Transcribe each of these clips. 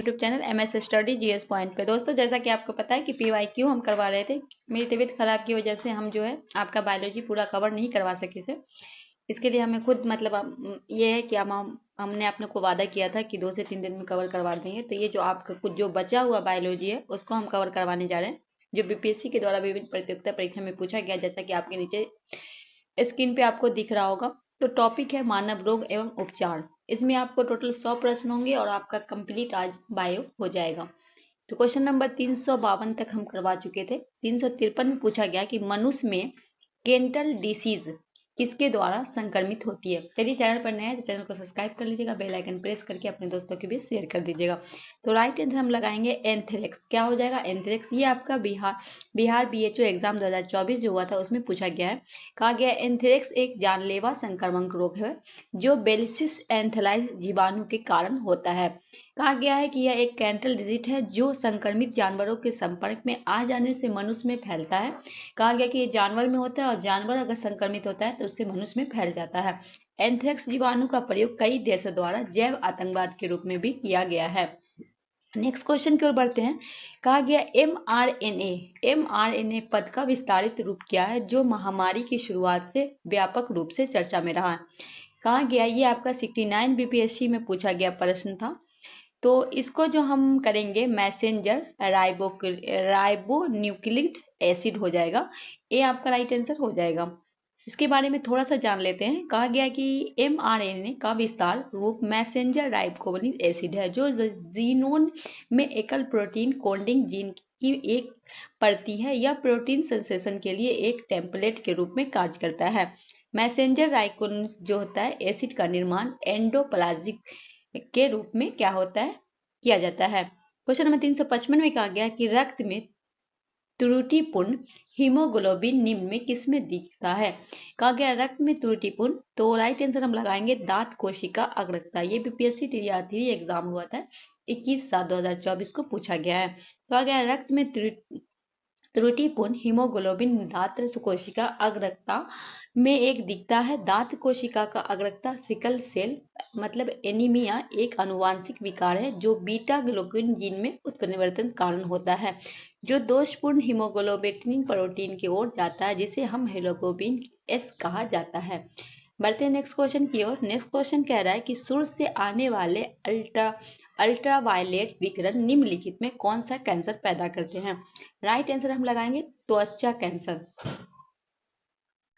YouTube channel MS study GS point पे। दोस्तों, जैसा कि आपको पता है कि PYQ हम करवा रहे थे। मेरी तबीयत खराब की वजह से हम जो है आपका बायोलॉजी पूरा कवर नहीं करवा सके थे। इसके लिए हमें खुद ये है कि हमने अपने को वादा किया था कि 2 से 3 दिन में कवर करवा देंगे। तो ये जो आपका कुछ जो बचा हुआ बायोलॉजी है उसको हम कवर करवाने जा रहे हैं, जो BPSC के द्वारा विभिन्न प्रतियोगिता परीक्षा में पूछा गया, जैसा कि आपके नीचे स्क्रीन पे आपको दिख रहा होगा। तो टॉपिक है मानव रोग एवं उपचार। इसमें आपको टोटल 100 प्रश्न होंगे और आपका कंप्लीट आज बायो हो जाएगा। तो क्वेश्चन नंबर 352 तक हम करवा चुके थे। 353 में पूछा गया कि मनुष्य में केंटल डिसीज किसके द्वारा संक्रमित होती है। यदि चैनल पर नया है तो चैनल को सब्सक्राइब कर लीजिएगा, बेल आइकन प्रेस करके अपने दोस्तों के बीच शेयर कर दीजिएगा। तो राइट आंसर हम लगाएंगे एंथ्रेक्स। क्या हो जाएगा? एंथ्रेक्स। ये आपका बिहार BHO एग्जाम 2024 जो हुआ था उसमें पूछा गया है। कहा गया एंथ्रेक्स एक जानलेवा संक्रामक रोग है जो बेसिलस एंथ्राइस जीवाणु के कारण होता है। कहा गया है कि यह एक कैंटल डिजीज है जो संक्रमित जानवरों के संपर्क में आ जाने से मनुष्य में फैलता है। कहा गया कि ये जानवर में होता है और जानवर अगर संक्रमित होता है तो उससे मनुष्य में फैल जाता है। एंथ्रेक्स जीवाणु का प्रयोग कई देशों द्वारा जैव आतंकवाद के रूप में भी किया गया है। नेक्स्ट क्वेश्चन की ओर बढ़ते हैं। कहा गया mRNA पद का विस्तारित रूप क्या है जो महामारी की शुरुआत से व्यापक रूप से चर्चा में रहा है। कहा गया ये आपका 69 BPSC में पूछा गया प्रश्न था। तो इसको जो हम करेंगे मैसेंजर राइबोन्यूक्लिक एसिड हो जाएगा। ये आपका राइट आंसर हो जाएगा। इसके बारे में थोड़ा सा जान लेते हैं। कहा गया कि mRNA का विस्तार रूप मैसेंजर राइबोन्यूक्लिक एसिड है जो जीनोम में एकल प्रोटीन कोडिंग जीन की एक प्रति है। यह प्रोटीन संश्लेषण के लिए एक टेम्पलेट के रूप में कार्य करता है। मैसेंजर राइबोन्यूक्लिक जो होता है एसिड का निर्माण एंडोप्लाज्मिक के रूप में क्या होता है किया जाता है। क्वेश्चन नंबर 355 में कहा गया कि रक्त में त्रुटिपूर्ण हीमोग्लोबिन निम्न में किसमें दिखता है। कहा गया रक्त में त्रुटिपूर्ण, तो राइट आंसर हम लगाएंगे दांत कोशिका अग्रता। ये BPSC TR 3 एग्जाम हुआ था 21/7/2024 को पूछा गया है। कहा गया रक्त में त्रुटिपूर्ण हीमोग्लोबिन दांत कोशिका अग्रता में एक दिखता है। दांत कोशिका का अग्रता सिकल सेल मतलब एनीमिया एक आनुवांशिक विकार है जो बीटा ग्लोबिन जीन में उत्परिवर्तन कारण होता है, जो दोषपूर्ण हीमोग्लोबिन प्रोटीन की ओर जाता है, जिसे हम हीमोग्लोबिन S कहा जाता है। बढ़ते हैं नेक्स्ट क्वेश्चन की ओर। नेक्स्ट क्वेश्चन कह रहा है कि सूर्य से आने वाले अल्ट्रावायलेट विकिरण निम्नलिखित में कौन सा कैंसर पैदा करते हैं। राइट आंसर हम लगाएंगे त्वचा कैंसर।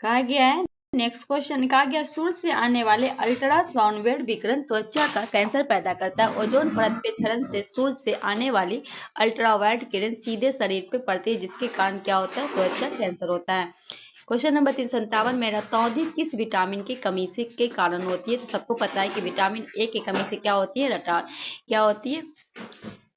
कहा गया है नेक्स्ट क्वेश्चन कहा गया सूर्य से आने वाले अल्ट्रासाउंड विकिरण त्वचा का कैंसर पैदा करता है। ओजोन परत पे क्षरण से सूर्य से आने वाली अल्ट्रावायलेट किरण सीधे शरीर पे पड़ती है, जिसके कारण क्या होता है? त्वचा कैंसर होता है। क्वेश्चन नंबर 357 में रतौंधी किस विटामिन की कमी से के कारण होती है। तो सबको पता है कि विटामिन A की कमी से क्या होती है? क्या होती है?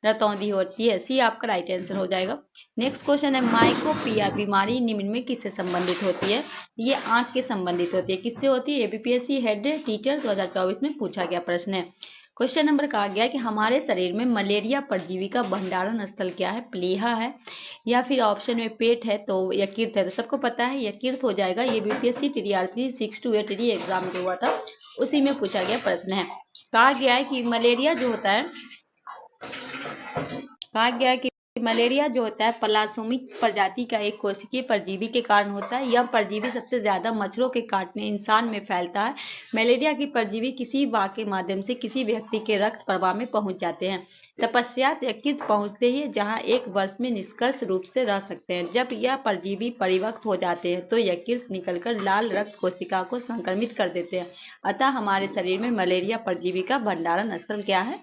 रतौंधी होती है। सी आपका राइट आंसर हो जाएगा। नेक्स्ट क्वेश्चन है माइकोपिया बीमारी निम्न में किससे संबंधित होती है। ये आंख के संबंधित होती है। किससे होती है? BPSC हेड टीचर 2024 में पूछा गया प्रश्न है। क्वेश्चन नंबर कहा गया कि हमारे शरीर में मलेरिया परजीवी का भंडारण स्थल क्या है? प्लीहा है या फिर ऑप्शन में पेट है तो यकृत है। तो सबको पता है यकृत हो जाएगा। ये BPSC TR 3 6 to 8 एग्जाम जो हुआ था उसी में पूछा गया प्रश्न है। कहा गया है कि मलेरिया जो होता है प्लाज्मोमिक प्रजाति का एक कोशिकीय परजीवी के कारण होता है। यह परजीवी सबसे ज्यादा मच्छरों के काटने इंसान में फैलता है। मलेरिया की परजीवी किसी वाह के माध्यम से किसी व्यक्ति के रक्त प्रवाह में पहुंच जाते हैं। तपस्यात यकृत पहुंचते ही जहां 1 वर्ष में निष्कर्ष रूप से रह सकते हैं। जब यह परजीवी परिपक्व हो जाते हैं तो यकृत निकलकर लाल रक्त कोशिका को संक्रमित कर देते हैं। अतः हमारे शरीर में मलेरिया परजीवी का भंडारण स्थल क्या है?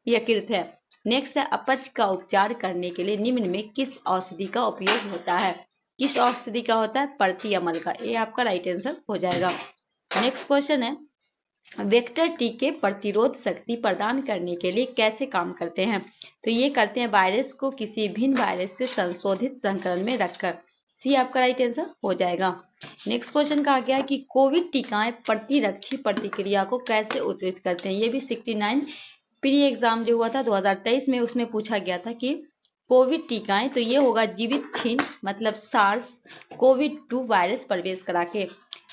यकृत है। नेक्स्ट है अपच का उपचार करने के लिए निम्न में किस औषधि का उपयोग होता है। किस औषधि का होता है? प्रति अमल का। ये आपका राइट आंसर हो जाएगा। नेक्स्ट क्वेश्चन है वेक्टर टीके प्रतिरोध शक्ति प्रदान करने के लिए कैसे काम करते हैं। तो ये करते हैं वायरस को किसी भिन्न वायरस से संशोधित संस्करण में रखकर। सी आपका राइट आंसर हो जाएगा। नेक्स्ट क्वेश्चन कहा गया कि कोविड टीकाएं प्रतिरक्षी प्रतिक्रिया को कैसे उत्तेजित करते हैं। ये भी 69 प्री एग्जाम जो हुआ था 2023 में उसमें पूछा गया था कि कोविड टीकाएं, तो ये होगा जीवित छीन मतलब SARS-CoV-2 वायरस प्रवेश करा के।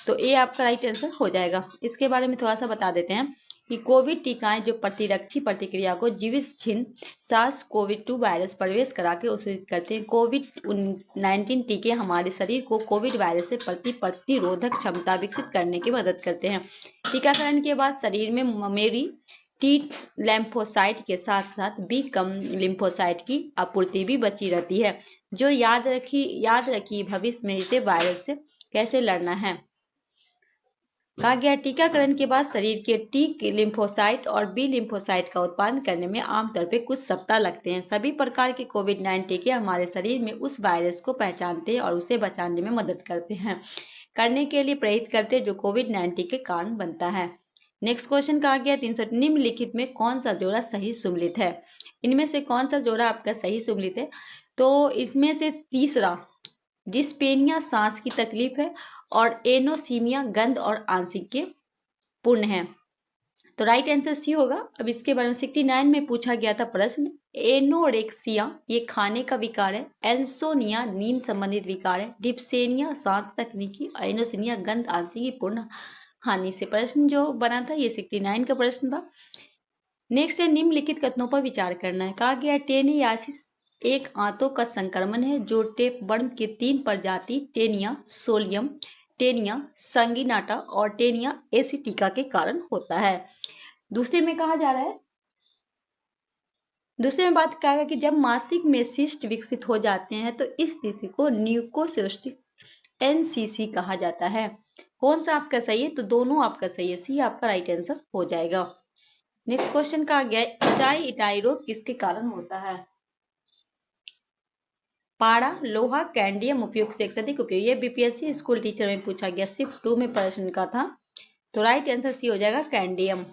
तो ये आपका राइट आंसर हो जाएगा। इसके बारे में थोड़ा सा बता देते हैं। कि कोविड टीकाएं जो प्रतिरक्षी प्रतिक्रिया को जीवित छिन्न SARS-CoV-2 वायरस प्रवेश करा के उत्सर्जित करते हैं। कोविड-19 टीके हमारे शरीर को कोविड वायरस से प्रतिरोधक क्षमता विकसित करने की मदद करते हैं। टीकाकरण के बाद शरीर में मेमोरी टी लिम्फोसाइट के साथ साथ बी कम लिम्फोसाइट की आपूर्ति भी बची रहती है, जो याद रखिए भविष्य में इसे वायरस से कैसे लड़ना है। कहा गया टीकाकरण के बाद शरीर के टी लिम्फोसाइट और बी लिम्फोसाइट का उत्पादन करने में आमतौर पर कुछ सप्ताह लगते हैं। सभी प्रकार के कोविड-19 टीके हमारे शरीर में उस वायरस को पहचानते हैं और उसे बचाने में मदद करने के लिए प्रेरित करते हैं जो कोविड-19 के कारण बनता है। नेक्स्ट क्वेश्चन कहा गया 300 निम्नलिखित में कौन सा जोड़ा सही सुमेलित है। इनमें से कौन सा जोड़ा आपका सही सुमेलित है? तो इसमें से तीसरा, डिस्पेनिया सांस की तकलीफ है और एनोसीमिया गंध और आंशिक के पूर्ण है। तो राइट आंसर सी होगा। अब इसके बारे में 69 में पूछा गया था प्रश्न। एनोरेक्सिया ये खाने का विकार है, एंसोनिया नींद संबंधित विकार है, डिप्सेनिया सांस तकनीकी, एनोसिनिया गंध आंशिक की पूर्ण हानि से प्रश्न जो बना था ये 69 का प्रश्न था। नेक्स्ट है निम्नलिखित कथनों पर विचार करना है। कहा गया टेनियासिस एक आंतों का संक्रमण है जो टेपवर्म के 3 प्रजाति टेनिया सोलियम, टेनिया संगिनाटा और टेनिया एसिटिका के कारण होता है। दूसरे में कहा जा रहा है, दूसरे में बात कहा गया कि जब मास्तिक में सिस्ट विकसित हो जाते हैं तो इस स्थिति को न्यूकोसिस्टिक एनसीसी कहा जाता है। कौन सा आपका सही है? तो दोनों आपका सही है, सी आपका राइट आंसर हो जाएगा। नेक्स्ट क्वेश्चन कहा गया इटाई रोग किसके कारण होता है। पारा लोहा कैंडियम उपयोग से एक अधिक उपयोग, ये बीपीएससी स्कूल टीचर में पूछा गया, शिफ्ट 2 में प्रश्न का था। तो राइट आंसर सी हो जाएगा कैंडियम।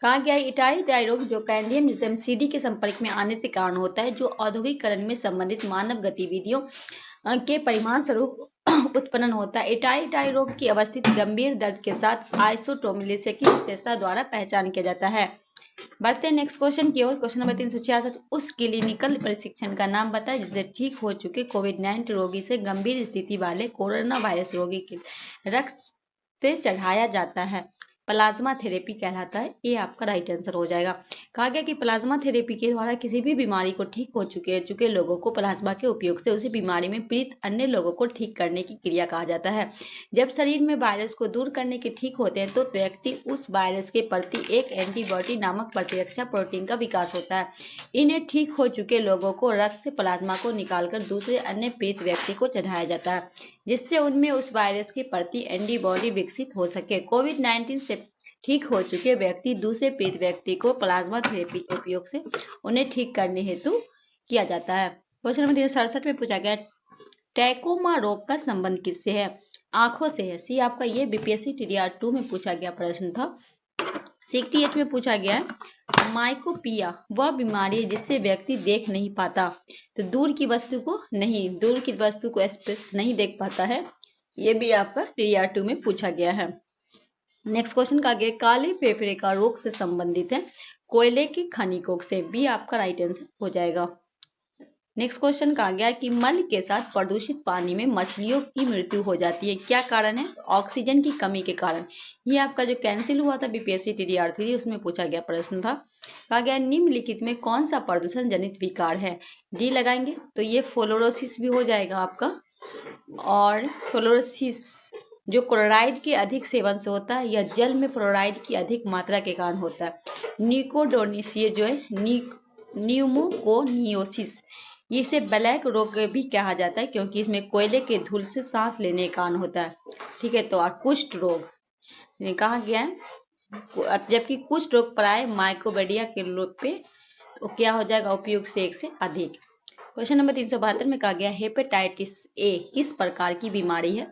कहा गया इटाई रोग जो कैंडियम सीडी के संपर्क में आने से कारण होता है, जो औद्योगिकरण में संबंधित मानव गतिविधियों के परिणाम स्वरूप उत्पन्न होता है। इटाई रोग की अवस्थिति गंभीर दर्द के साथ आइसोटोमिलिसिया की विशेषता द्वारा पहचान किया जाता है। बढ़ते हैं नेक्स्ट क्वेश्चन की ओर। क्वेश्चन नंबर 366, उस क्लिनिकल प्रशिक्षण का नाम बताएं जिससे ठीक हो चुके कोविड-19 रोगी से गंभीर स्थिति वाले कोरोना वायरस रोगी के रक्त से चढ़ाया जाता है। प्लाज्मा थेरेपी कहलाता है, ये आपका राइट आंसर हो जाएगा। कहा गया कि प्लाज्मा थेरेपी के द्वारा किसी भी बीमारी को ठीक हो चुके लोगों को प्लाज्मा के उपयोग से उसी बीमारी में पीड़ित अन्य लोगों को ठीक करने की क्रिया कहा जाता है। जब शरीर में वायरस को दूर करने के ठीक होते हैं तो व्यक्ति उस वायरस के प्रति एक एंटीबॉडी नामक प्रतिरक्षा प्रोटीन का विकास होता है। इन्हें ठीक हो चुके लोगों को रक्त से प्लाज्मा को निकालकर दूसरे अन्य पीड़ित व्यक्ति को चढ़ाया जाता है, जिससे उनमें उस वायरस के प्रति एंटीबॉडी विकसित हो सके। कोविड-19 से ठीक हो चुके व्यक्ति दूसरे पीड़ित व्यक्ति को प्लाज्मा थेरेपी के उपयोग से उन्हें ठीक करने हेतु किया जाता है। क्वेश्चन नंबर 367 में पूछा गया ट्रैकोमा रोग का संबंध किससे है। आंखों से है, सी आपका ये बीपीएससी टीडीआर 2 में पूछा गया प्रश्न था। 68 में पूछा गया माइकोपिया वह बीमारी है जिससे व्यक्ति देख नहीं पाता, तो दूर की वस्तु को स्पष्ट नहीं देख पाता है, ये भी आपका टीडीआर 2 में पूछा गया है। नेक्स्ट क्वेश्चन का आगे काले फेफड़े का रोग से संबंधित है, कोयले की खनिकों से, भी आपका राइट आंसर हो जाएगा। नेक्स्ट क्वेश्चन कहा गया कि मल के साथ प्रदूषित पानी में मछलियों की मृत्यु हो जाती है, क्या कारण है? ऑक्सीजन की कमी के कारण। ये आपका जो कैंसिल हुआ था बीपीएससी टीडीआर 3 उसमें पूछा गया प्रश्न था। कहा गया निम्नलिखित में कौन सा प्रदूषण जनित विकार है। डी लगाएंगे तो ये फ्लोरोसिस भी हो जाएगा आपका, और फ्लोरोसिस जो क्लोराइड के अधिक सेवन से होता है या जल में फ्लोराइड की अधिक मात्रा के कारण होता है। निकोडोनिस ये जो है न्यूमोकोनियोसिस, इसे ब्लैक रोग भी कहा जाता है क्योंकि इसमें कोयले के धूल से सांस लेने के कारण होता है। ठीक है, तो कुष्ठ रोग कहा गया है, जबकि कुष्ठ रोग प्राय माइकोबैक्टीरिया के लोग पे तो क्या हो जाएगा उपयोग से 1 से अधिक। क्वेश्चन नंबर 372 में कहा गया हेपेटाइटिस ए किस प्रकार की बीमारी है।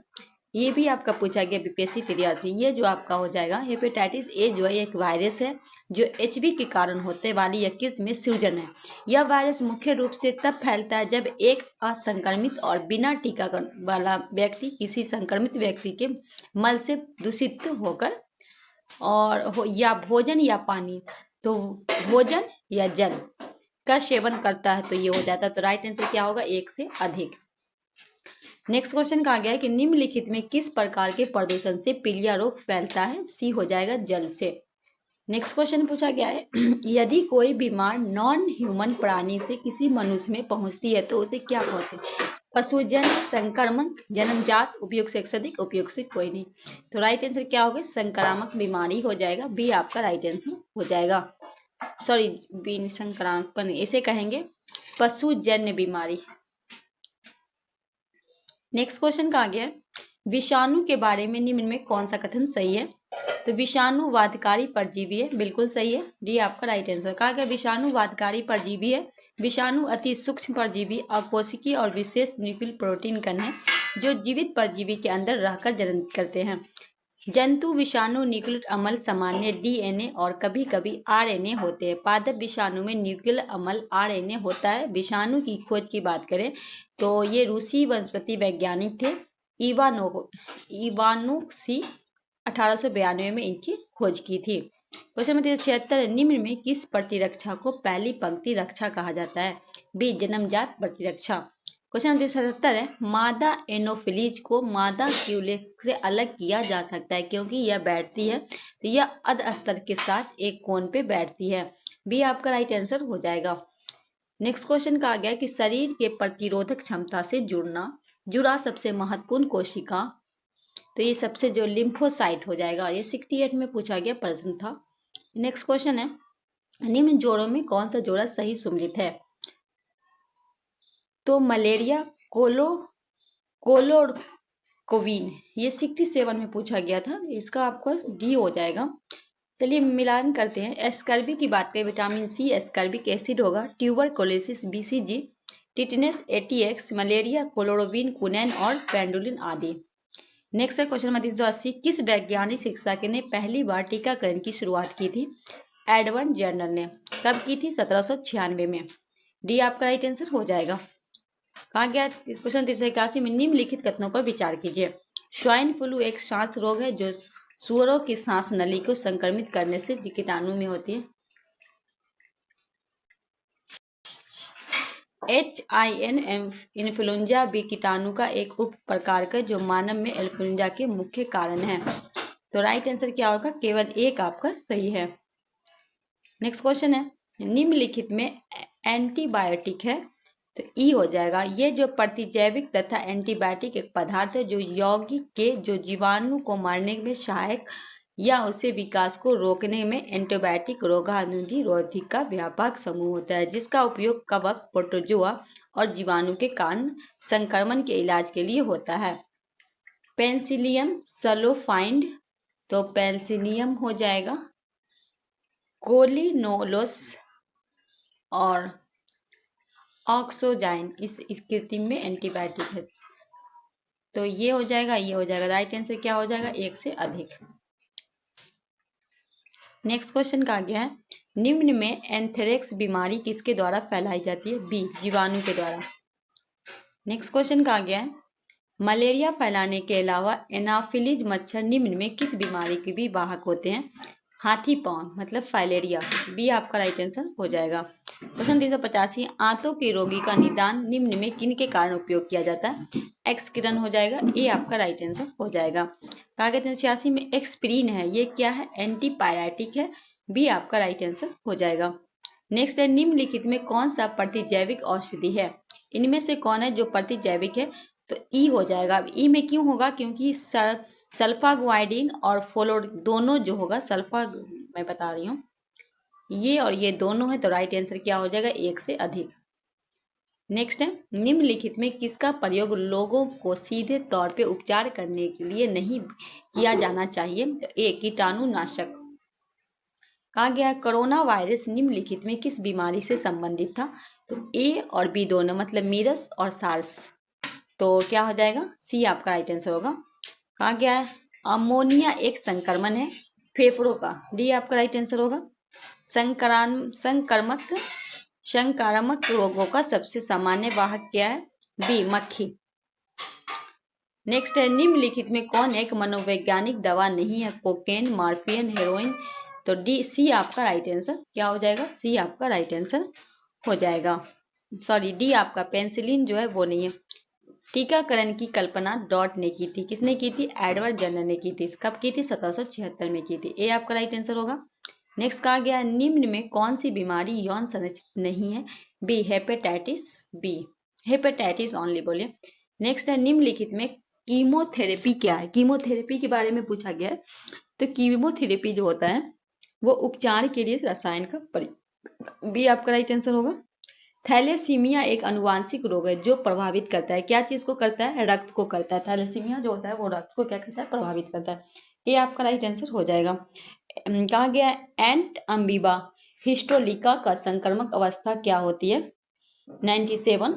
ये भी आपका पूछा गया बीपीएससी टीडीआर 3। ये जो आपका हो जाएगा हेपेटाइटिस ए जो है एक वायरस है जो एचवी के कारण होते वाली यकृत में सृजन है। यह वायरस मुख्य रूप से तब फैलता है जब एक असंक्रमित और बिना टीकाकरण वाला व्यक्ति किसी संक्रमित व्यक्ति के मल से दूषित होकर या भोजन या पानी, तो भोजन या जल का सेवन करता है तो ये हो जाता है। तो राइट आंसर क्या होगा 1 से अधिक। नेक्स्ट क्वेश्चन कहा गया है कि निम्नलिखित में किस प्रकार के प्रदूषण से पीलिया रोग फैलता है? सी हो जाएगा जल से। नेक्स्ट क्वेश्चन पूछा गया है यदि कोई बीमार नॉन ह्यूमन प्राणी से किसी मनुष्य में पहुंचती है तो उसे क्या कहते हैं? पशुजन्य, संक्रमण, जन्मजात, उपयोग से अधिक, उपयोग से कोई नहीं। तो राइट आंसर क्या होगा? संक्रामक बीमारी हो जाएगा। बी आपका राइट आंसर हो जाएगा। सॉरी, बी संक्रामक इसे कहेंगे पशुजन्य बीमारी। नेक्स्ट क्वेश्चन कहा गया विषाणु के बारे में निम्न में कौन सा कथन सही है? तो विषाणु वातकारी परजीवी है, बिल्कुल सही है, डी आपका राइट आंसर। कहा गया विषाणु वातकारी परजीवी है। विषाणु अति सूक्ष्म परजीवी, अकोशिकीय और विशेष न्यूक्लियर प्रोटीन कण है जो जीवित परजीवी के अंदर रहकर जन्म करते हैं। जंतु विषाणु न्यूक्लियर अम्ल सामान्य डीएनए और कभी कभी आरएनए होते हैं। पादप विषाणु में न्यूक्लियर अम्ल आरएनए होता है। विषाणु की खोज की बात करें तो ये रूसी वनस्पति वैज्ञानिक थे इवानोव्स्की 1892 में इनकी खोज की थी। क्वेश्चन नंबर 76 निम्न में किस प्रतिरक्षा को पहली पंक्ति रक्षा कहा जाता है? बी जन्मजात प्रतिरक्षा। क्वेश्चन नंबर 77 है मादा एनोफिलीज को मादा क्यूलेक्स से अलग किया जा सकता है क्योंकि यह बैठती है तो यह अधस्तर के साथ एक कोण पे बैठती है। बी आपका राइट आंसर हो जाएगा। नेक्स्ट क्वेश्चन कहा गया कि शरीर के प्रतिरोधक क्षमता से जुड़ा सबसे महत्वपूर्ण कोशिका, तो ये सबसे जो लिम्फोसाइट हो जाएगा। ये 68 में पूछा गया प्रश्न था। नेक्स्ट क्वेश्चन है निम्न जोड़ों में कौन सा जोड़ा सही सुमेलित है? तो मलेरिया कोलोरकोविन, ये 67 में पूछा गया था। इसका आपको डी हो जाएगा। चलिए मिलान करते हैं। एस्कर्बी की बात करें, विटामिन सी एस्कर्बिक एसिड होगा। Tuberculosis BCG, tetanus ATX, malaria कोलोरोविन, कुनैन और पेंडुलिन आदि। नेक्स्ट है क्वेश्चन नंबर 380 किस वैज्ञानिक शिक्षक ने पहली बार टीकाकरण की शुरुआत की थी? एडवर्ड जेनर ने। कब की थी? 1796 में। डी आपका राइट आंसर हो जाएगा। कहा गया क्वेश्चन 381 में निम्नलिखित कथनों पर विचार कीजिए। स्वाइन फ्लू एक सांस रोग है जो सुअरों की सांस नली को संक्रमित करने से कीटाणु में होती है। HIN इन्फ्लुएंजा बी कीटाणु का एक उप प्रकार का जो मानव में इन्फ्लुएंजा के मुख्य कारण है। तो राइट आंसर क्या होगा? केवल एक आपका सही है। नेक्स्ट क्वेश्चन है निम्नलिखित में एंटीबायोटिक है, तो ई हो जाएगा। ये जो प्रतिजैविक तथा एंटीबायोटिक एक पदार्थ है जो यौगिक के जो जीवाणु को मारने में सहायक या उसे विकास को रोकने में एंटीबायोटिक रोगाणुरोधी का व्यापक समूह होता है जिसका उपयोग कवक, प्रोटोजोआ और जीवाणु के कारण संक्रमण के इलाज के लिए होता है। पेनिसिलियम सल्फोनाइड, तो पेनिसिलियम हो जाएगा। कोलिनोलोस और ऑक्सोजाइन इस कृत्रिम में एंटीबायोटिक है। तो ये हो जाएगा, ये हो जाएगा। राइट आंसर क्या हो जाएगा? एक से अधिक। नेक्स्ट क्वेश्चन कहा गया है निम्न में एंथ्रेक्स बीमारी किसके द्वारा फैलाई जाती है? बी जीवाणु के द्वारा। नेक्स्ट क्वेश्चन कहा गया है मलेरिया फैलाने के अलावा एनाफिलीज मच्छर निम्न में किस बीमारी के भी वाहक होते हैं? हाथी पाँव मतलब फाइलेरिया। बी आपका राइट आंसर हो जाएगा। क्वेश्चन 385 आंतों के रोगी का निदान निम्न में किन के कारण उपयोग किया जाता है? एक्स किरण हो जाएगा। ए आपका राइट आंसर हो जाएगा। कहा गया 386 में एक्सप्रीन है, ये क्या है? एंटीपायरेटिक है। बी आपका राइट आंसर हो जाएगा। नेक्स्ट है निम्नलिखित में कौन सा प्रतिजैविक औषधि है? इनमें से कौन है जो प्रतिजैविक है? तो ई हो जाएगा। अब ई में क्यों होगा? क्योंकि सल्फागुआइडिन और फ्लोर दोनों जो होगा, सल्फा मैं बता रही हूँ, ये और ये दोनों है। तो राइट आंसर क्या हो जाएगा? एक से अधिक। नेक्स्ट है निम्नलिखित में किसका प्रयोग लोगों को सीधे तौर पे उपचार करने के लिए नहीं किया जाना चाहिए? तो ए कीटाणुनाशक। कहा गया कोरोना वायरस निम्नलिखित में किस बीमारी से संबंधित था? तो ए और बी दोनों मतलब मीरस और सार्स। तो क्या हो जाएगा? सी आपका राइट आंसर होगा। कहा गया है अमोनिया एक संक्रमण है फेफड़ों का। डी आपका राइट आंसर होगा। संक्रामक रोगों का सबसे सामान्य वाहक क्या है? बी मक्खी। नेक्स्ट है निम्नलिखित में कौन एक मनोवैज्ञानिक दवा नहीं है? Cocaine, morphine, heroin. तो डी सी आपका राइट आंसर क्या हो जाएगा? सी आपका राइट आंसर हो जाएगा। सॉरी, डी आपका पेनिसिलिन जो है वो नहीं है। टीकाकरण की कल्पना डॉट ने की थी। किसने की थी? एडवर्ड जनर ने की थी। कब की थी? 1776 में की थी। ए आपका राइट आंसर होगा। नेक्स्ट कहा गया निम्न में कौन सी बीमारी यौन संरक्षित नहीं है? B hepatitis B, hepatitis only बोलिए। नेक्स्ट है निम्नलिखित में कीमोथेरेपी क्या है? कीमोथेरेपी के बारे में पूछा गया है। तो कीमोथेरेपी जो होता है वो उपचार के लिए रसायन का प्रयोग, बी आपका राइट आंसर होगा। थैलेसीमिया एक अनुवांशिक रोग है जो प्रभावित करता है, क्या चीज को करता है? रक्त को करता है। थैलेसीमिया जो होता है वो रक्त को क्या करता है? प्रभावित करता है। ये आपका राइट आंसर हो जाएगा। कहा गया एंट अम्बीबा हिस्टोलिका का संक्रमक अवस्था क्या होती है? 97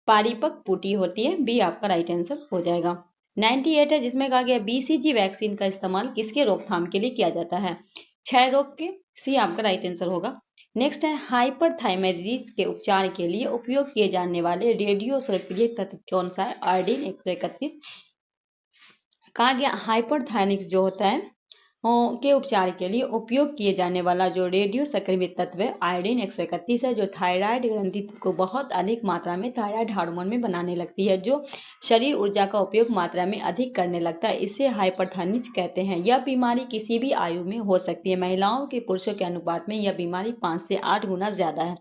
पारिपक पुटी होती है। बी आपका राइट आंसर हो जाएगा। 98 है जिसमें कहा गया बीसीजी वैक्सीन का इस्तेमाल किसके रोकथाम के लिए किया जाता है? क्षय रोग के। सी आपका राइट आंसर होगा। नेक्स्ट है हाइपरथायराइडिस के उपचार के लिए उपयोग किए जाने वाले रेडियो सक्रिय तत्व कौन सा है? आयोडीन 131। कहा गया हाइपरथायरिक्स जो होता है के उपचार के लिए उपयोग किए जाने वाला जो रेडियो संक्रमित तत्व है आयोडीन 131 है, जो थायराइड ग्रंथि को बहुत अधिक मात्रा में थायराइड हार्मोन में बनाने लगती है, जो शरीर ऊर्जा का उपयोग मात्रा में अधिक करने लगता है। इसे हाइपरथायरिक्स कहते हैं। यह बीमारी किसी भी आयु में हो सकती है। महिलाओं के पुरुषों के अनुपात में यह बीमारी 5 से 8 गुना ज्यादा है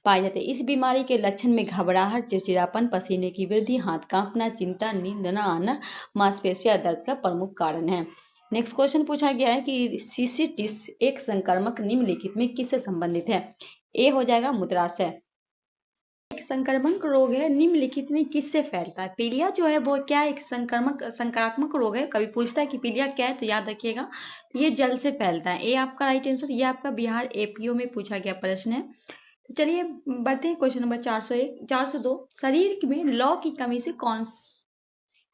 पाई जाती है। इस बीमारी के लक्षण में घबराहट, चिड़चिड़ापन, पसीने की वृद्धि, हाथ कांपना, चिंता, नींद न आना, मांसपेशियां दर्द का प्रमुख कारण है। नेक्स्ट क्वेश्चन पूछा गया है कि सिसिटिस एक संक्रमक निम्नलिखित में किससे संबंधित है? ए हो जाएगा मूत्राशय। एक संक्रमक रोग है निम्नलिखित में किससे फैलता है? पीलिया जो है वो क्या एक संक्रात्मक रोग है। कभी पूछता है कि पीलिया क्या है तो याद रखिएगा ये जल से फैलता है। ए आपका राइट आंसर। ये आपका बिहार एपीओ में पूछा गया प्रश्न है। तो चलिए बढ़ते हैं क्वेश्चन नंबर 401 402। शरीर में लौ की कमी से कौन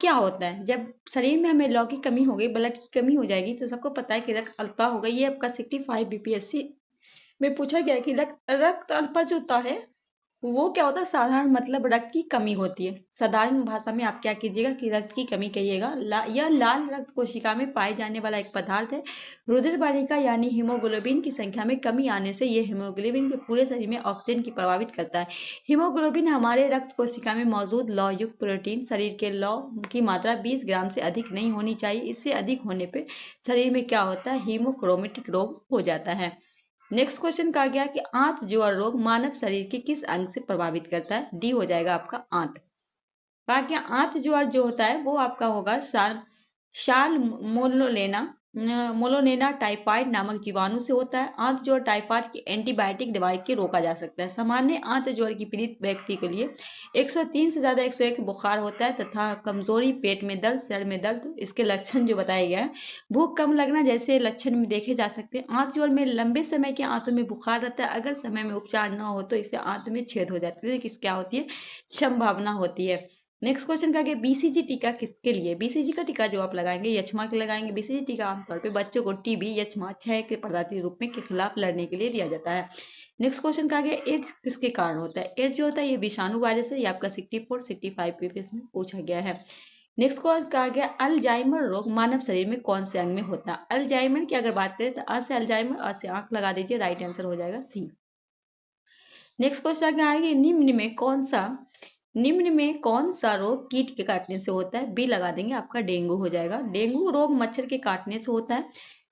क्या होता है? जब शरीर में हमें लौ की कमी हो गई, ब्लड की कमी हो जाएगी तो सबको पता है कि रक्त अल्पा होगा। ये आपका 65 बीपीएससी में पूछा गया कि रक्त अल्पा जो होता है वो क्या होता है? साधारण मतलब रक्त की कमी होती है। साधारण भाषा में आप क्या कीजिएगा कि रक्त की कमी कहिएगा। यह लाल रक्त कोशिका में पाए जाने वाला एक पदार्थ है। रुधिर वाहिका यानी हीमोग्लोबिन की संख्या में कमी आने से यह हीमोग्लोबिन के पूरे शरीर में ऑक्सीजन की प्रभावित करता है। हीमोग्लोबिन हमारे रक्त कोशिका में मौजूद लौ युक्त प्रोटीन। शरीर के लौ की मात्रा 20 ग्राम से अधिक नहीं होनी चाहिए। इससे अधिक होने पर शरीर में क्या होता है? हीमोक्रोमेटिक रोग हो जाता है। नेक्स्ट क्वेश्चन कहा गया कि आंत ज्वर रोग मानव शरीर के किस अंग से प्रभावित करता है? डी हो जाएगा आपका आंत। कहा गया आंत ज्वर जो होता है वो आपका होगा शाल मोलोनेना टाइफाइड नामक जीवाणु से होता है। आंत ज्वर टाइफाइड की एंटीबायोटिक दवाई के रोका जा सकता है। सामान्य आंत ज्वर की पीड़ित व्यक्ति के लिए 103 से ज्यादा 101 बुखार होता है तथा कमजोरी, पेट में दर्द, सिर में दर्द। इसके लक्षण जो बताए गए हैं भूख कम लगना जैसे लक्षण में देखे जा सकते हैं। आंत ज्वर में लंबे समय के आंतों में बुखार रहता है। अगर समय में उपचार न हो तो इससे आंत में छेद हो जाती है, क्या होती है? संभावना होती है। नेक्स्ट क्वेश्चन का बीसीजी टीका किसके लिए? बीसीजी का टीका जो आप लगाएंगे यक्ष्मा के लगाएंगे। बीसीजी टीका आमतौर पे बच्चों को टीबी, यक्ष्मा, क्षय के प्रजाति रूप में के खिलाफ लड़ने के लिए दिया जाता है। नेक्स्ट क्वेश्चन का एड्स किसके कारण होता है? एड्स जो होता है ये विषाणु वायरस है। ये आपका 64-65 पीपीएस में पूछा गया है। नेक्स्ट क्वेश्चन कहा गया अल्जाइमर रोग मानव शरीर में कौन से अंग में होता है? अल्जाइमर की अगर बात करें तो अ से अल्जाइमर, अ से आंख लगा दीजिए, राइट आंसर हो जाएगा सी। नेक्स्ट क्वेश्चन क्या है? निम्न में कौन सा रोग कीट के काटने से होता है? बी लगा देंगे, आपका डेंगू हो जाएगा। डेंगू रोग मच्छर के काटने से होता है।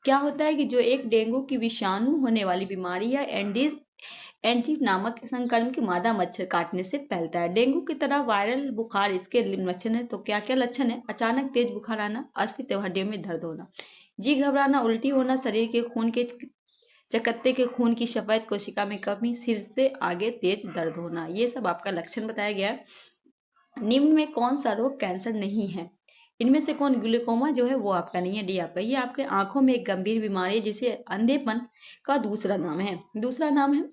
क्या होता है कि जो एक डेंगू की विषाणु होने वाली बीमारी या एंटी नामक संक्रमण की मादा मच्छर काटने से फैलता है। डेंगू की तरह वायरल बुखार इसके लक्षण है। तो क्या क्या लक्षण है? अचानक तेज बुखार आना, अस्थित्व हड्डियों में दर्द होना, जी घबराना, उल्टी होना, शरीर के खून के चकत्ते के खून की सफेद कोशिका में कमी, सिर से आगे तेज दर्द होना, ये सब आपका लक्षण बताया गया है। निम्न में कौन सा रोग कैंसर नहीं है? इनमें से कौन? ग्लूकोमा जो है वो आपका नहीं है, डी आपका। ये आपके आंखों में एक गंभीर बीमारी है जिसे अंधेपन का दूसरा नाम है।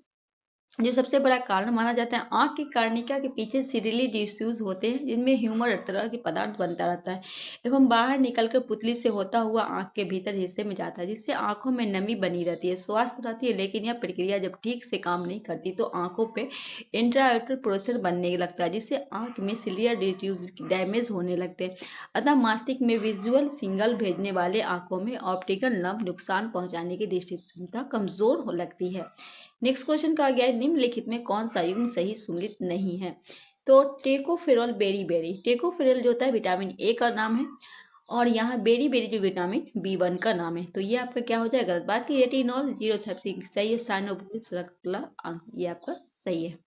जो सबसे बड़ा कारण माना जाता है। आंख की कर्णिका के पीछे सिरिली टिश्यूज होते हैं जिनमें ह्यूमर तरह के पदार्थ बनता रहता है एवं बाहर निकलकर पुतली से होता हुआ आंख के भीतर हिस्से में जाता है, जिससे आंखों में नमी बनी रहती है, स्वास्थ्य रहती है। लेकिन यह प्रक्रिया जब ठीक से काम नहीं करती तो आंखों पे इंट्राऑक्यूलर प्रेशर बनने लगता है, जिससे आंख में सिलियर टिश्यूज डैमेज होने लगते हैं। अतः मस्तिष्क में विजुअल सिग्नल भेजने वाले आंखों में ऑप्टिकल नर्व नुकसान पहुंचाने की दृष्टि क्षमता कमजोर हो लगती है। नेक्स्ट क्वेश्चन कहा गया है निम्नलिखित में कौन सा युग्म सही सुमेलित नहीं है? तो टेकोफेरोल बेरी, टेकोफेरोल जो होता है विटामिन ए का नाम है, और यहाँ बेरी जो विटामिन B1 का नाम है। तो ये आपका क्या हो जाएगा? बाकी रेटिनॉल 0 सही है, साइनोबुल ये आपका सही है।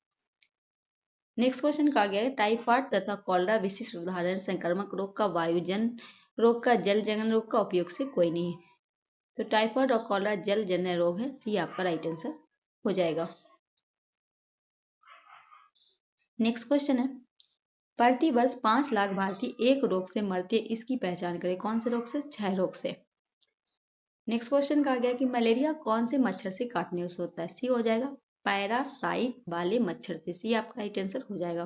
नेक्स्ट क्वेश्चन कहा गया है टाइफाइड तथा कॉलरा विशिष्ट उदाहरण संक्रामक रोग का वायुजन रोग का जलजनन रोग का उपयोग से कोई नहीं है। तो टाइफाइड और कॉलरा जलजन्य रोग है, सी आपका राइट आंसर हो जाएगा। नेक्स्ट क्वेश्चन है प्रति वर्ष 5 लाख भारतीय एक रोग से मरते, इसकी पहचान करें। कौन से रोग से? क्षय रोग से। नेक्स्ट क्वेश्चन कहा गया कि मलेरिया कौन से मच्छर से काटने से होता है? सी हो जाएगा पैरासाइट वाले मच्छर से, सी आपका राइट आंसर हो जाएगा।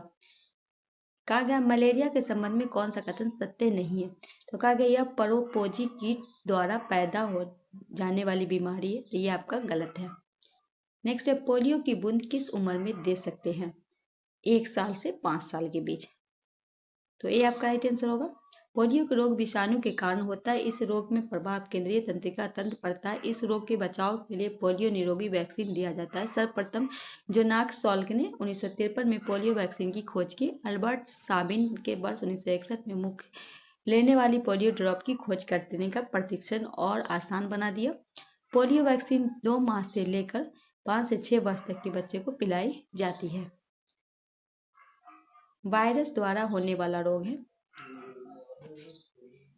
कहा गया मलेरिया के संबंध में कौन सा कथन सत्य नहीं है? तो कहा गया यह परोपयोगी कीट द्वारा पैदा हो जाने वाली बीमारी है, ये आपका गलत है। नेक्स्ट है पोलियो की बूंद किस उम्र में दे सकते हैं? 1 साल से 5 साल के बीच। तो ये आपका राइट आंसर होगा। पोलियो के रोग विषाणु के कारण होता है। इस रोग में प्रभाव केंद्रीय तंत्रिका तंत्र पड़ता है। इस रोग के बचाव के लिए पोलियो निरोगी वैक्सीन दिया जाता है। सर्वप्रथम जोनास सॉल्क ने 1953 में पोलियो वैक्सीन की खोज की। अल्बर्ट साबिन के वर्ष 1961 में मुख्य लेने वाली पोलियो ड्रॉप की खोज करने का प्रशिक्षण और आसान बना दिया। पोलियो वैक्सीन 2 माह से लेकर 5 से 6 वर्ष तक के बच्चे को पिलाई जाती है। वायरस द्वारा होने वाला रोग है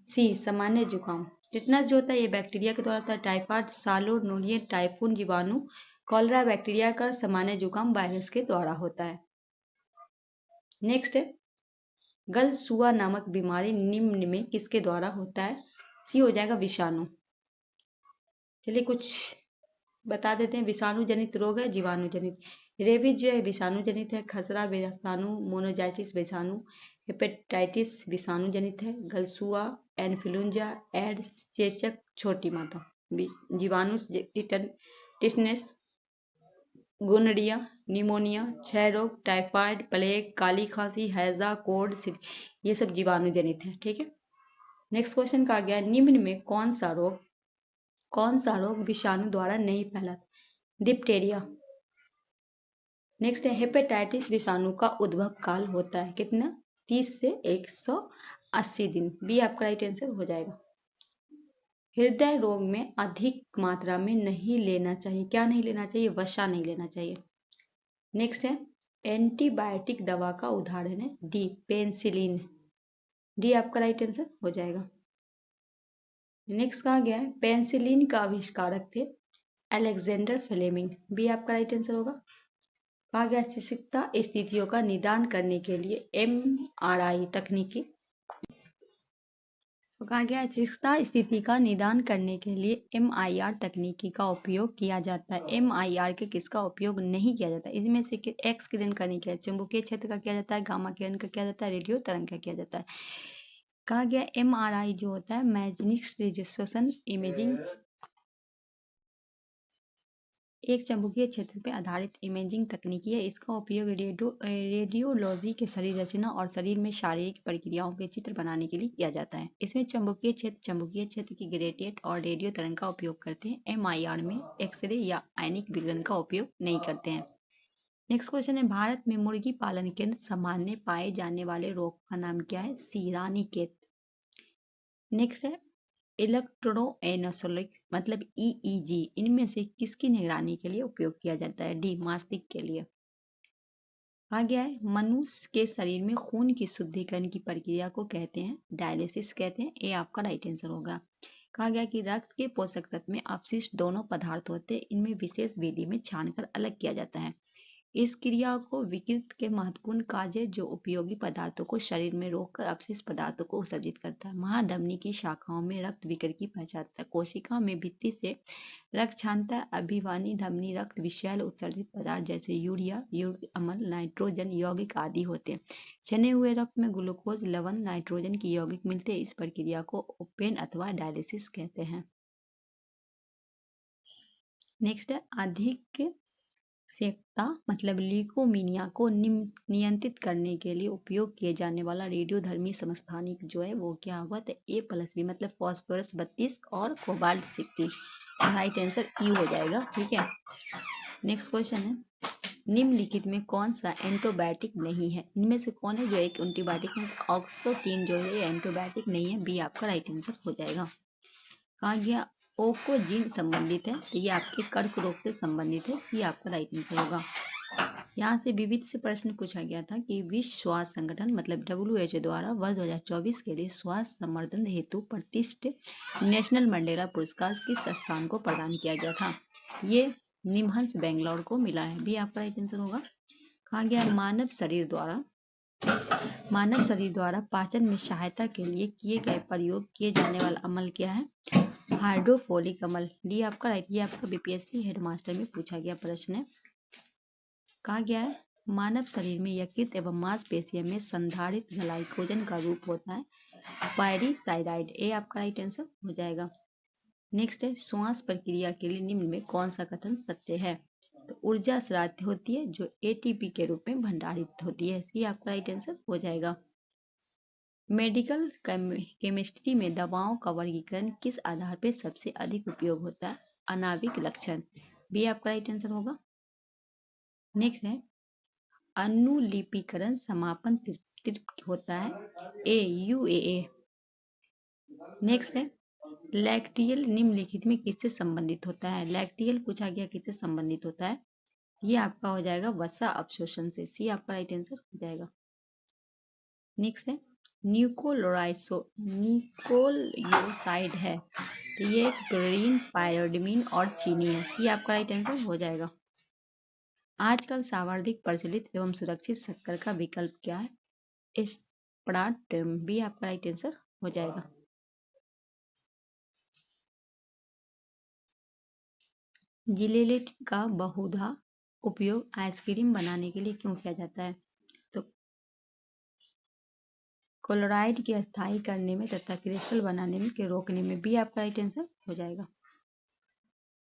सी सामान्य जुकाम। टिटनस जो होता है ये बैक्टीरिया के द्वारा होता है। टाइफाइड साल्मोनेलिया टाइफून जीवाणु, कॉलरा बैक्टीरिया का, सामान्य जुकाम वायरस के द्वारा होता है। नेक्स्ट है गलसुआ नामक बीमारी निम्न में किसके द्वारा होता है? सी हो जाएगा विषाणु। चलिए कुछ बता देते हैं। विषाणु जनित रोग है जीवाणु जनित। रेबीज जो है विषाणु जनित है। खसरा विषाणु, मोनोजाइटिस विषाणु, हेपेटाइटिस विषाणु जनित है। गलसुआ, एन्फ्लुएंजा, एड्स, चेचक, छोटी माता जीवाणु, टिटनेस, गोनरिया, निमोनिया, क्षय रोग, टाइफाइड, प्लेग, काली खांसी, हैजा, कोड, ये सब जीवाणु जनित है। ठीक है। नेक्स्ट क्वेश्चन कहा गया निम्न में कौन सा रोग विषाणु द्वारा नहीं फैलाता? डिप्टेरिया। नेक्स्ट है हेपेटाइटिस विषाणु का उद्भव काल होता है कितना? 30 से 180 दिन। बी आपका राइट आंसर हो जाएगा। हृदय रोग में अधिक मात्रा में नहीं लेना चाहिए। क्या नहीं लेना चाहिए? वसा नहीं लेना चाहिए। नेक्स्ट है एंटीबायोटिक दवा का उदाहरण है डी पेनिसिलिन। डी आपका राइट आंसर हो जाएगा। नेक्स्ट कहा गया है पेनिसिलिन का आविष्कारक थे अलेक्जेंडर फ्लेमिंग। बी आपका राइट आंसर होगा। कहा गया चिकित्सा स्थितियों का निदान करने के लिए MRI तकनीकी। तो कहा गया चिकित्सा स्थिति का निदान करने के लिए MIR तकनीकी का उपयोग किया जाता है। MIR के किसका उपयोग नहीं किया जाता? इसमें से एक्स किरण का नहीं किया, चुंबकीय क्षेत्र का किया जाता है, गामा किरण का किया जाता है, रेडियो तरंग का किया जाता है। कहा गया MRI जो होता है मैग्नेटिक रेजोनेंस इमेजिंग, एक चुंबकीय क्षेत्र पर आधारित इमेजिंग तकनीकी है। इसका उपयोग रेडियोलॉजी के शरीर रचना और शरीर में शारीरिक प्रक्रियाओं के चित्र बनाने के लिए किया जाता है। इसमें चुंबकीय क्षेत्र की ग्रेडिएंट और रेडियो तरंग का उपयोग करते हैं। MIR में एक्सरे या आयनिक विकिरण का उपयोग नहीं करते हैं। नेक्स्ट क्वेश्चन है भारत में मुर्गी पालन केंद्र सामान्य पाए जाने वाले रोग का नाम क्या है? सी रानीखेत। नेक्स्ट है इलेक्ट्रोएनोफिलिक मतलब EEG इनमें से किसकी निगरानी के लिए उपयोग किया जाता है? डी मस्तिष्क के लिए। कहा गया है मनुष्य के शरीर में खून की शुद्धिकरण की प्रक्रिया को कहते हैं डायलिसिस कहते हैं। ये आपका राइट आंसर होगा। कहा गया कि रक्त के पोषक तत्व में अपशिष्ट दोनों पदार्थ होते हैं। इनमें विशेष विधि में छानकर अलग किया जाता है। इस क्रिया को विकृत के महत्वपूर्ण कार्य जो उपयोगी पदार्थों को शरीर में रोककर अपशिष्ट पदार्थों को उत्सर्जित करता है। महाधमनी की शाखाओं में रक्त विकृत की पहचानता है। कोशिका में भित्ति से रक्त छानता है। अभिवानी धमनी रक्त विषैल उत्सर्जित पदार्थ जैसे यूरिया, यूरिक अम्ल, नाइट्रोजन यौगिक आदि होते हैं। छने हुए रक्त में ग्लूकोज, लवण, नाइट्रोजन की यौगिक मिलते हैं। इस प्रक्रिया को ओपेन अथवा डायलिसिस कहते हैं। नेक्स्ट है अधिक सेकता मतलब ल्यूकोमीनिया को नियंत्रित करने के लिए उपयोग किए जाने वाला रेडियोधर्मी समस्थानिक जो है वो क्या होगा? तो A+B मतलब फॉस्फोरस 32 और कोबाल्ट 60। राइट आंसर E हो जाएगा। ठीक है। नेक्स्ट क्वेश्चन है निम्नलिखित में कौन सा एंटीबायोटिक नहीं है? इनमें से कौन है जो एक एंटीबायोटिक है? ऑक्सोटिन जो है एंटीबायोटिक नहीं है, बी आपका राइट आंसर हो जाएगा। कहा गया ओकोजिन संबंधित है, तो ये आपके कर्क रोग से संबंधित है, ये आपका राइट आंसर होगा। यहाँ से विविध से प्रश्न पूछा गया था कि विश्व स्वास्थ्य संगठन मतलब WHO द्वारा वर्ष 2024 के लिए स्वास्थ्य संवर्धन हेतु प्रतिष्ठित नेशनल मंडेला पुरस्कार किस संस्थान को प्रदान किया गया था? ये निमहंस बेंगलोर को मिला है, भी आपका राइट आंसर होगा। कहा गया मानव शरीर द्वारा पाचन में सहायता के लिए किए गए प्रयोग किए जाने वाला अमल क्या है? हाइड्रोफोलिक अमल, डी आपका राइट। ये आपका बीपीएससी हेडमास्टर में पूछा गया प्रश्न है। कहा गया है मानव शरीर में यकृत एवं मांसपेशियों में संधारित ग्लाइकोजन का रूप होता है पायरीसाइराइड, ए आपका राइट आंसर हो जाएगा। नेक्स्ट है श्वास प्रक्रिया के लिए निम्न में कौन सा कथन सत्य है? तो ऊर्जा स्राव होती है जो एटीपी के रूप में भंडारित होती है, सी आपका राइट आंसर हो जाएगा। मेडिकल केमिस्ट्री में दवाओं का वर्गीकरण किस आधार पर सबसे अधिक उपयोग होता है? आणविक लक्षण, बी आपका राइट आंसर होगा। नेक्स्ट है अनुलिपिकरण समापन तृप्त होता है, UAA। नेक्स्ट है लैक्टियल निम्नलिखित में किससे संबंधित होता है? लैक्टियल पूछा गया किससे संबंधित होता है? ये आपका हो जाएगा वसा अवशोषण से, सी आपका राइट आंसर हो जाएगा। नेक्स्ट है न्यूक्लियोसाइड है, तो ये क्लोरीन पायरोडिमीन और चीनी है, सी आपका राइट आंसर हो जाएगा। आजकल सर्वाधिक प्रचलित एवं सुरक्षित शक्कर का विकल्प क्या है? एस्पार्टम, भी आपका राइट आंसर हो जाएगा। जिलेटिन का बहुधा उपयोग आइसक्रीम बनाने के लिए क्यों किया जाता है? तो क्लोराइड की अस्थायी करने में तथा क्रिस्टल बनाने में के रोकने में, भी आपका राइट आंसर हो जाएगा।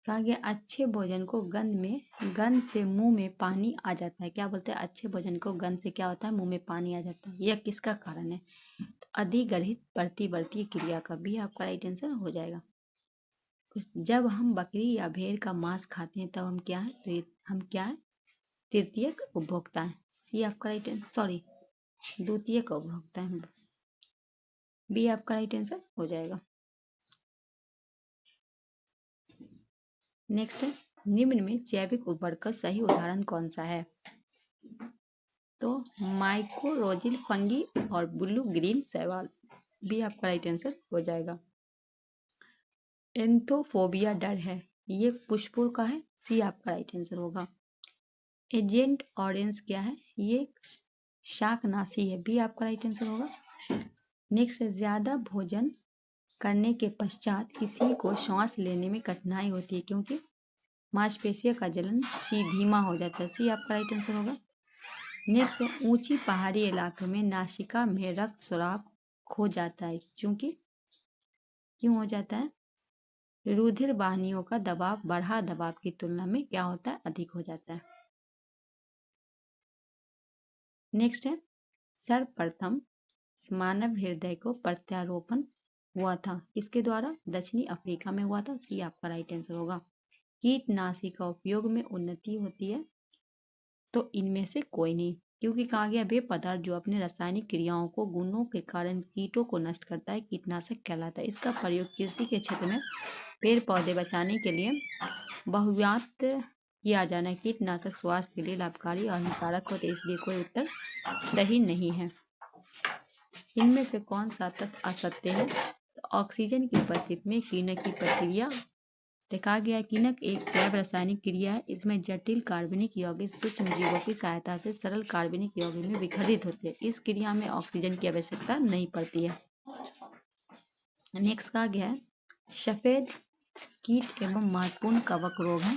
कहा गया अच्छे भोजन को गंध से मुंह में पानी आ जाता है, क्या बोलते हैं? अच्छे भोजन को गंध से क्या होता है? मुंह में पानी आ जाता है, यह किसका कारण है? तो अधिग्रहित प्रतिवर्ती क्रिया का, भी आपका राइट आंसर हो जाएगा। जब हम बकरी या भेड़ का मांस खाते हैं तब हम क्या है? तो हम क्या है? तृतीयक उपभोक्ता है, सी आपका राइट आंसर, सॉरी द्वितीयक उपभोक्ता है, बी आपका राइट आंसर हो जाएगा। नेक्स्ट है निम्न में जैविक उर्वरक का सही उदाहरण कौन सा है? तो माइकोरोजिल फंगी और ब्लू ग्रीन शैवाल, भी आपका राइट आंसर हो जाएगा। एंथोफोबिया डर है, ये पुष्पों का है, सी आपका राइट आंसर होगा। एजेंट ऑरेंज क्या है? ये शाकनाशी है, भी आपका राइट आंसर होगा। नेक्स्ट है ज्यादा भोजन करने के पश्चात किसी को सांस लेने में कठिनाई होती है क्योंकि मांसपेशियों का जलन धीमा हो जाता है, सी आपका राइट आंसर होगा। नेक्स्ट है ऊंची पहाड़ी इलाके में नासिका में रक्त स्राव हो जाता है क्यों हो जाता है? रुधिर वाहिनियों का दबाव बढ़ा दबाव की तुलना में क्या होता है? अधिक हो जाता है। नेक्स्ट है सर्वप्रथम मानव हृदय को प्रत्यारोपण हुआ था किसके द्वारा? दक्षिणी अफ्रीका में हुआ था, सी आपका राइट आंसर होगा। कीटनाशी का उपयोग में उन्नति होती है, तो इनमें से कोई नहीं, क्योंकि कहा गया वे पदार्थ जो अपने रासायनिक क्रियाओं को गुणों के कारण कीटों को नष्ट करता है कीटनाशक कहलाता है। इसका प्रयोग कृषि के क्षेत्र में पेड़ पौधे बचाने के लिए बहुव्यात किया जाना है। कीटनाशक स्वास्थ्य के लिए लाभकारी और हानिकारक होते, इसलिए कोई उत्तर सही नहीं है। इनमें से कौन सा तथ्य असत्य है? तो ऑक्सीजन की उपस्थिति में कीनक की प्रक्रिया देखा गया। कीनक एक जैव रासायनिक क्रिया है, इसमें जटिल कार्बनिक यौगिक सूक्ष्म जीवों की सहायता से सरल कार्बनिक यौगिक में विघटित होते हैं। इस क्रिया में ऑक्सीजन की आवश्यकता नहीं पड़ती है। नेक्स्ट कहा गया है सफेद कीट एवं महत्वपूर्ण कवक रोग है।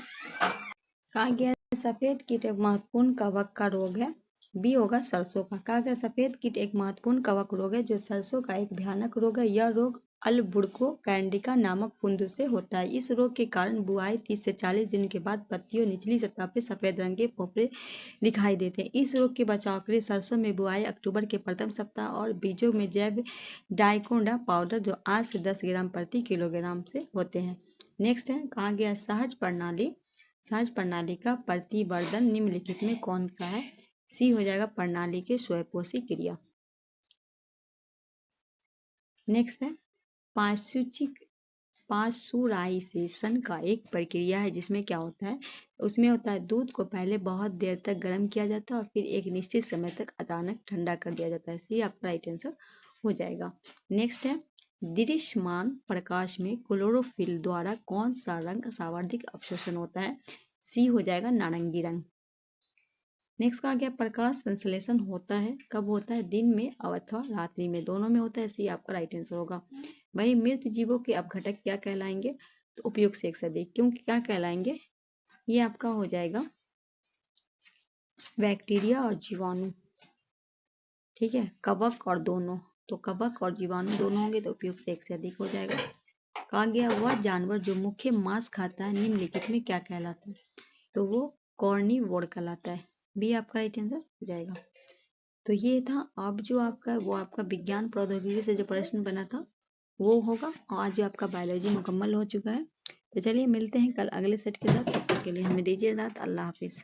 कहा गया सफेद कीट एक महत्वपूर्ण कवक का रोग है, बी होगा सरसों का। कहा गया सफेद कीट एक महत्वपूर्ण कवक रोग है जो सरसों का एक भयानक रोग है। यह रोग अल्बुर्को कैंडिका नामक फुंद से होता है। इस रोग के कारण बुआई 30 से 40 दिन के बाद पत्तियों निचली सतह पर सफेद रंग के पोपड़े दिखाई देते हैं। इस रोग के बचाव के लिए सरसों में बुआई अक्टूबर के प्रथम सप्ताह और बीजों में जैव डाइकोडा पाउडर जो 8 से 10 ग्राम प्रति किलोग्राम से होते हैं। नेक्स्ट है कहा गया सहज प्रणाली सांस प्रणाली का प्रतिवर्धन निम्नलिखित में कौन सा है? सी हो जाएगा प्रणाली के स्वयंपोषी क्रिया। नेक्स्ट है पाश्चुराइजेशन का एक प्रक्रिया है जिसमें क्या होता है? उसमें होता है दूध को पहले बहुत देर तक गर्म किया जाता है और फिर एक निश्चित समय तक अचानक ठंडा कर दिया जाता है। सी आपका राइट आंसर हो जाएगा। नेक्स्ट है दृश्यमान प्रकाश में क्लोरोफिल द्वारा कौन सा रंग सर्वाधिक अवशोषण होता है? सी हो जाएगा नारंगी रंग। नेक्स्ट आ गया प्रकाश संश्लेषण होता है कब होता है? दिन में अथवा रात्रि में, दोनों में होता है। सी आपका राइट आंसर होगा। वही मृत जीवों के अपघटक क्या कहलाएंगे? तो उपयुक्त से एक से अधिक, क्योंकि क्या कहलाएंगे? ये आपका हो जाएगा बैक्टीरिया और जीवाणु, ठीक है, कवक और दोनों। तो कवक और जीवाणु दोनों होंगे तो उपयुक्त से एक से अधिक हो जाएगा। कहा गया वह जानवर जो मुख्य मांस खाता है निम्नलिखित में क्या कहलाता है? तो वो कॉर्निवोर कहलाता है। बी आपका राइट आंसर हो जाएगा। तो ये था। अब जो आपका वो आपका विज्ञान प्रौद्योगिकी से जो प्रश्न बना था वो होगा। आज जो आपका बायोलॉजी मुकम्मल हो चुका है। तो चलिए मिलते हैं कल अगले सेट के साथ। तब तक के लिए हमें दीजिए इजाज़त। अल्लाह हाफिज़।